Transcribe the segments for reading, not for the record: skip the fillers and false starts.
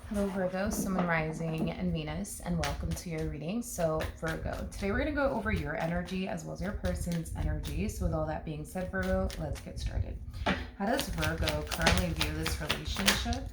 Hello Virgo, Sun, Rising, and Venus, and welcome to your reading. So Virgo, today we're going to go over your energy as well as your person's energy. So with all that being said, Virgo, let's get started. How does Virgo currently view this relationship?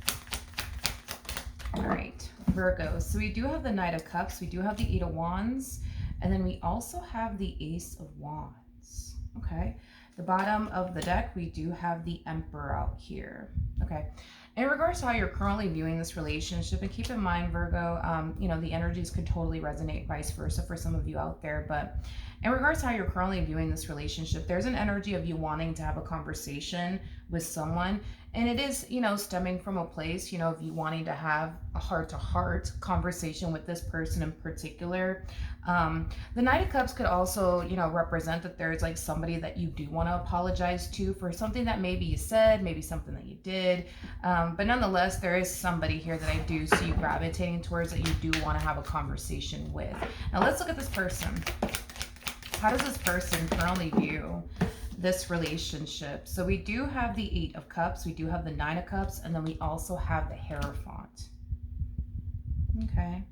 All right, Virgo. So we do have the Knight of Cups, we do have the Eight of Wands, and then we also have the Ace of Wands. Okay, the bottom of the deck, we do have the Emperor out here. Okay. In regards to how you're currently viewing this relationship, and keep in mind, Virgo, the energies could totally resonate vice versa for some of you out there. But in regards to how you're currently viewing this relationship, there's an energy of you wanting to have a conversation with someone. And it is, stemming from a place, of you wanting to have a heart-to-heart conversation with this person in particular. The Knight of Cups could also, represent that there's like somebody that you do want to apologize to for something that maybe you said, maybe something that you did. But nonetheless, there is somebody here that I do see you gravitating towards that you do want to have a conversation with. Now let's look at this person. How does this person currently view this relationship? So we do have the Eight of Cups, we do have the Nine of Cups, and then we also have the Hierophant. Okay.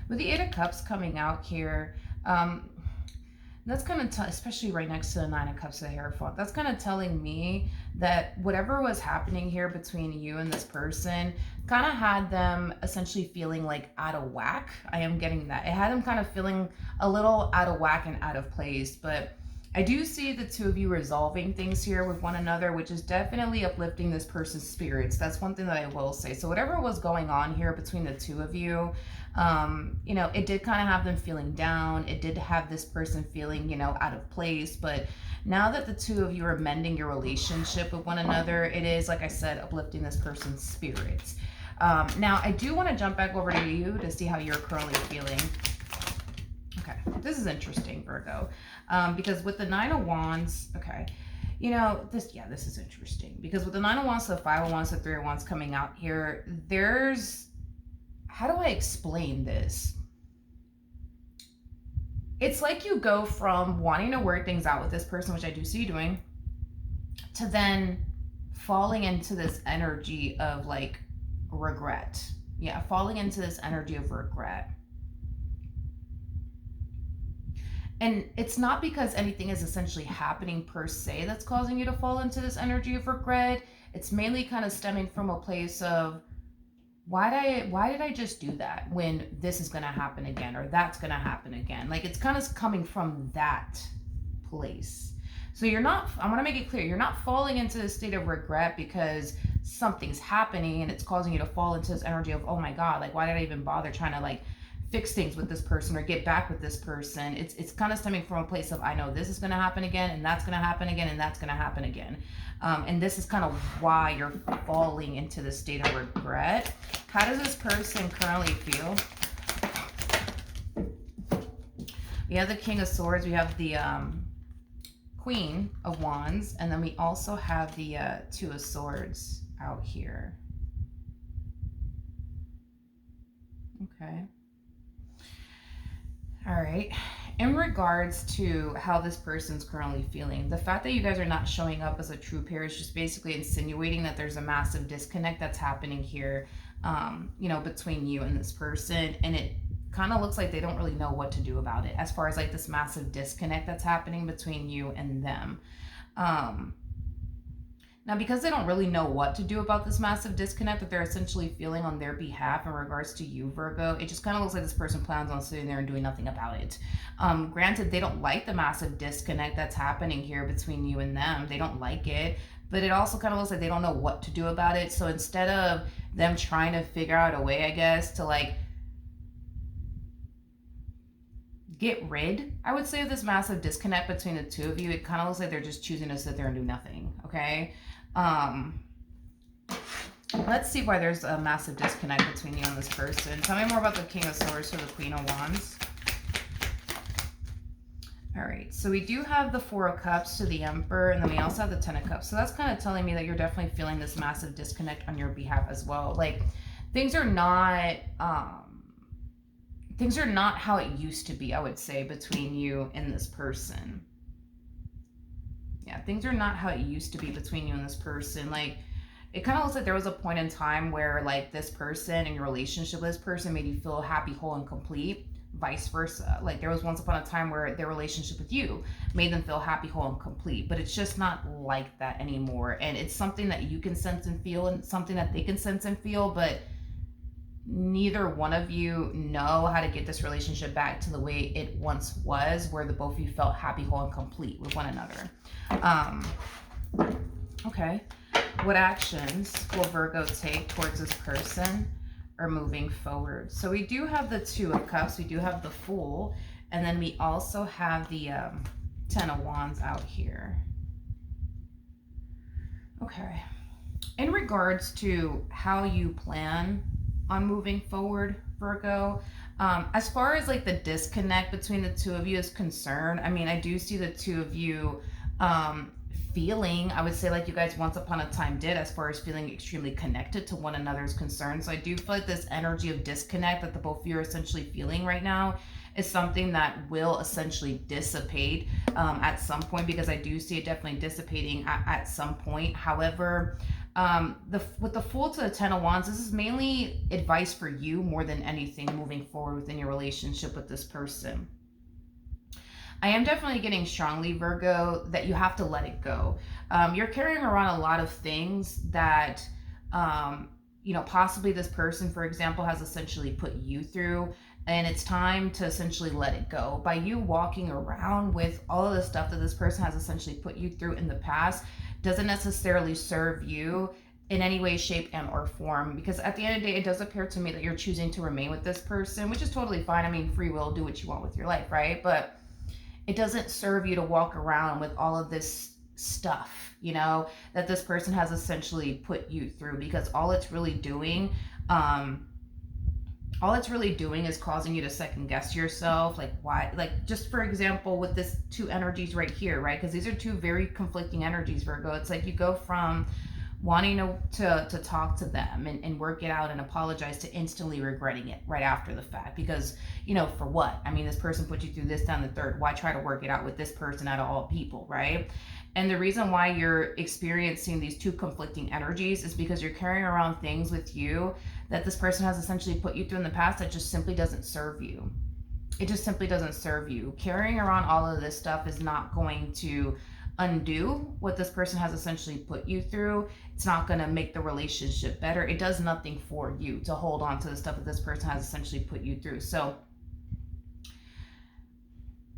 With the Eight of Cups coming out here, that's kind of, especially right next to the Nine of Cups, the Hierophant, that's kind of telling me that whatever was happening here between you and this person kind of had them essentially feeling like out of whack. I am getting that. It had them kind of feeling a little out of whack and out of place, but I do see the two of you resolving things here with one another, which is definitely uplifting this person's spirits. That's one thing that I will say. So whatever was going on here between the two of you, it did kind of have them feeling down. It did have this person feeling, out of place. But now that the two of you are mending your relationship with one another, it is, like I said, uplifting this person's spirits. Now, I do want to jump back over to you to see how you're currently feeling. Okay, this is interesting, Virgo, because with the Nine of Wands, okay, this is interesting, because with the Nine of Wands, the Five of Wands, the Three of Wands coming out here, how do I explain this? It's like you go from wanting to work things out with this person, which I do see you doing, to then falling into this energy of like regret. Yeah, falling into this energy of regret. And it's not because anything is essentially happening per se that's causing you to fall into this energy of regret. It's mainly kind of stemming from a place of, why did I just do that when this is going to happen again, or that's going to happen again? Like, it's kind of coming from that place. So I want to make it clear, you're not falling into this state of regret because something's happening and it's causing you to fall into this energy of, oh my God, like, why did I even bother trying to like fix things with this person or get back with this person. It's kind of stemming from a place of, I know this is going to happen again, and that's going to happen again, and that's going to happen again. And this is kind of why you're falling into this state of regret. How does this person currently feel? We have the King of Swords, we have the Queen of Wands, and then we also have the Two of Swords out here. Okay. All right. In regards to how this person's currently feeling, the fact that you guys are not showing up as a true pair is just basically insinuating that there's a massive disconnect that's happening here, between you and this person. And it kind of looks like they don't really know what to do about it as far as like this massive disconnect that's happening between you and them. Now, because they don't really know what to do about this massive disconnect that they're essentially feeling on their behalf in regards to you, Virgo, it just kind of looks like this person plans on sitting there and doing nothing about it. Granted, they don't like the massive disconnect that's happening here between you and them. They don't like it, but it also kind of looks like they don't know what to do about it. So instead of them trying to figure out a way, I guess, to like get rid, I would say, of this massive disconnect between the two of you, it kind of looks like they're just choosing to sit there and do nothing, okay? Let's see why there's a massive disconnect between you and this person. Tell me more about the King of Swords to the Queen of Wands. All right, so we do have the Four of Cups to the Emperor, and then we also have the Ten of Cups. So that's kind of telling me that you're definitely feeling this massive disconnect on your behalf as well. Like, things are not how it used to be, I would say, between you and this person. Yeah, things are not how it used to be between you and this person. Like, it kind of looks like there was a point in time where like this person and your relationship with this person made you feel happy, whole, and complete. Vice versa. Like there was once upon a time where their relationship with you made them feel happy, whole, and complete. But it's just not like that anymore. And it's something that you can sense and feel, and something that they can sense and feel, but neither one of you know how to get this relationship back to the way it once was, where the both of you felt happy, whole, and complete with one another. Okay. What actions will Virgo take towards this person or moving forward? So we do have the Two of Cups, we do have the Fool, and then we also have the Ten of Wands out here. Okay. In regards to how you plan on moving forward, Virgo, as far as like the disconnect between the two of you is concerned, I mean, I do see the two of you feeling, I would say, like you guys once upon a time did, as far as feeling extremely connected to one another's concerned. So I do feel like this energy of disconnect that the both of you are essentially feeling right now is something that will essentially dissipate at some point, because I do see it definitely dissipating at some point. However, with the Fool to the Ten of Wands, this is mainly advice for you more than anything moving forward within your relationship with this person. I am definitely getting strongly, Virgo, that you have to let it go. You're carrying around a lot of things that, possibly this person, for example, has essentially put you through, and it's time to essentially let it go. By you walking around with all of the stuff that this person has essentially put you through in the past doesn't necessarily serve you in any way, shape, and or form, because at the end of the day, it does appear to me that you're choosing to remain with this person, which is totally fine. I mean, free will, do what you want with your life, right? But it doesn't serve you to walk around with all of this stuff, that this person has essentially put you through, because all it's really doing is causing you to second guess yourself. Like, why? Like, just for example, with this two energies right here, right? Because these are two very conflicting energies, Virgo. It's like you go from wanting to talk to them and work it out and apologize to instantly regretting it right after the fact, because for what? I mean, this person put you through this, down the third. Why try to work it out with this person out of all people, right? And the reason why you're experiencing these two conflicting energies is because you're carrying around things with you that this person has essentially put you through in the past that just simply doesn't serve you. It just simply doesn't serve you. Carrying around all of this stuff is not going to undo what this person has essentially put you through. It's not going to make the relationship better. It does nothing for you to hold on to the stuff that this person has essentially put you through. So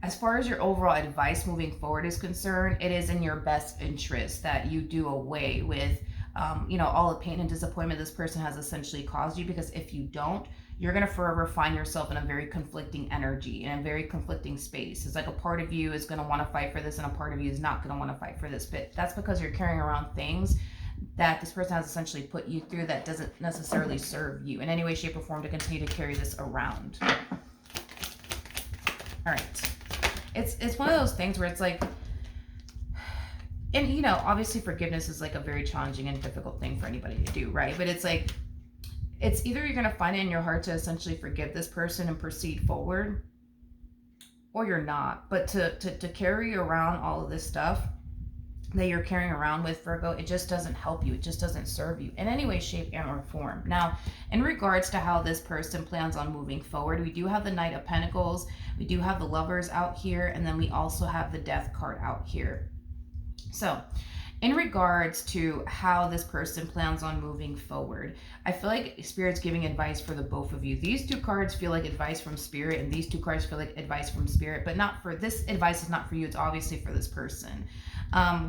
as far as your overall advice moving forward is concerned, it is in your best interest that you do away with all the pain and disappointment this person has essentially caused you, because if you don't, you're going to forever find yourself in a very conflicting energy, in a very conflicting space. It's like a part of you is going to want to fight for this and a part of you is not going to want to fight for this. But that's because you're carrying around things that this person has essentially put you through that doesn't necessarily serve you in any way, shape, or form to continue to carry this around. All right. It's one of those things where it's like, and obviously forgiveness is like a very challenging and difficult thing for anybody to do, right? But it's like, it's either you're going to find it in your heart to essentially forgive this person and proceed forward, or you're not. But to carry around all of this stuff that you're carrying around with, Virgo, it just doesn't help you. It just doesn't serve you in any way, shape, and or form. Now, in regards to how this person plans on moving forward, we do have the Knight of Pentacles, we do have the Lovers out here, and then we also have the Death card out here. So in regards to how this person plans on moving forward, I feel like Spirit's giving advice for the both of you. These two cards feel like advice from Spirit, and these two cards feel like advice from Spirit, but not for this. Advice is not for you. It's obviously for this person.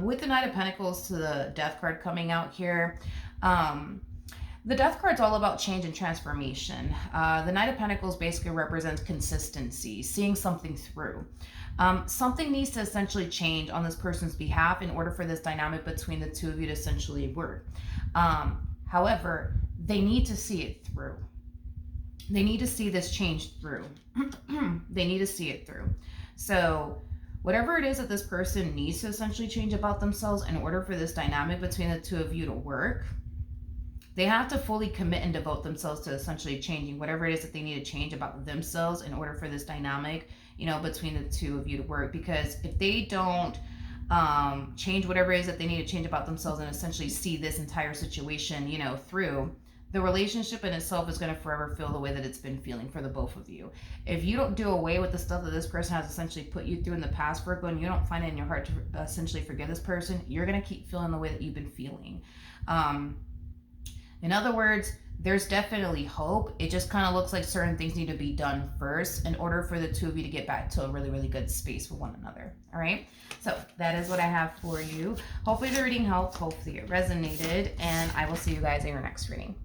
With the Knight of Pentacles to the Death card coming out here, the Death card's all about change and transformation. The Knight of Pentacles basically represents consistency, seeing something through. Something needs to essentially change on this person's behalf in order for this dynamic between the two of you to essentially work. However, they need to see it through. They need to see this change through. They need to see it through. So whatever it is that this person needs to essentially change about themselves in order for this dynamic between the two of you to work, they have to fully commit and devote themselves to essentially changing whatever it is that they need to change about themselves in order for this dynamic, between the two of you to work. Because if they don't change whatever it is that they need to change about themselves, and essentially see this entire situation, you know, through. The relationship in itself is going to forever feel the way that it's been feeling for the both of you. If you don't do away with the stuff that this person has essentially put you through in the past, Virgo, and you don't find it in your heart to essentially forgive this person, you're going to keep feeling the way that you've been feeling. In other words, there's definitely hope. It just kind of looks like certain things need to be done first in order for the two of you to get back to a really, really good space with one another. All right. So that is what I have for you. Hopefully the reading helped. Hopefully it resonated. And I will see you guys in your next reading.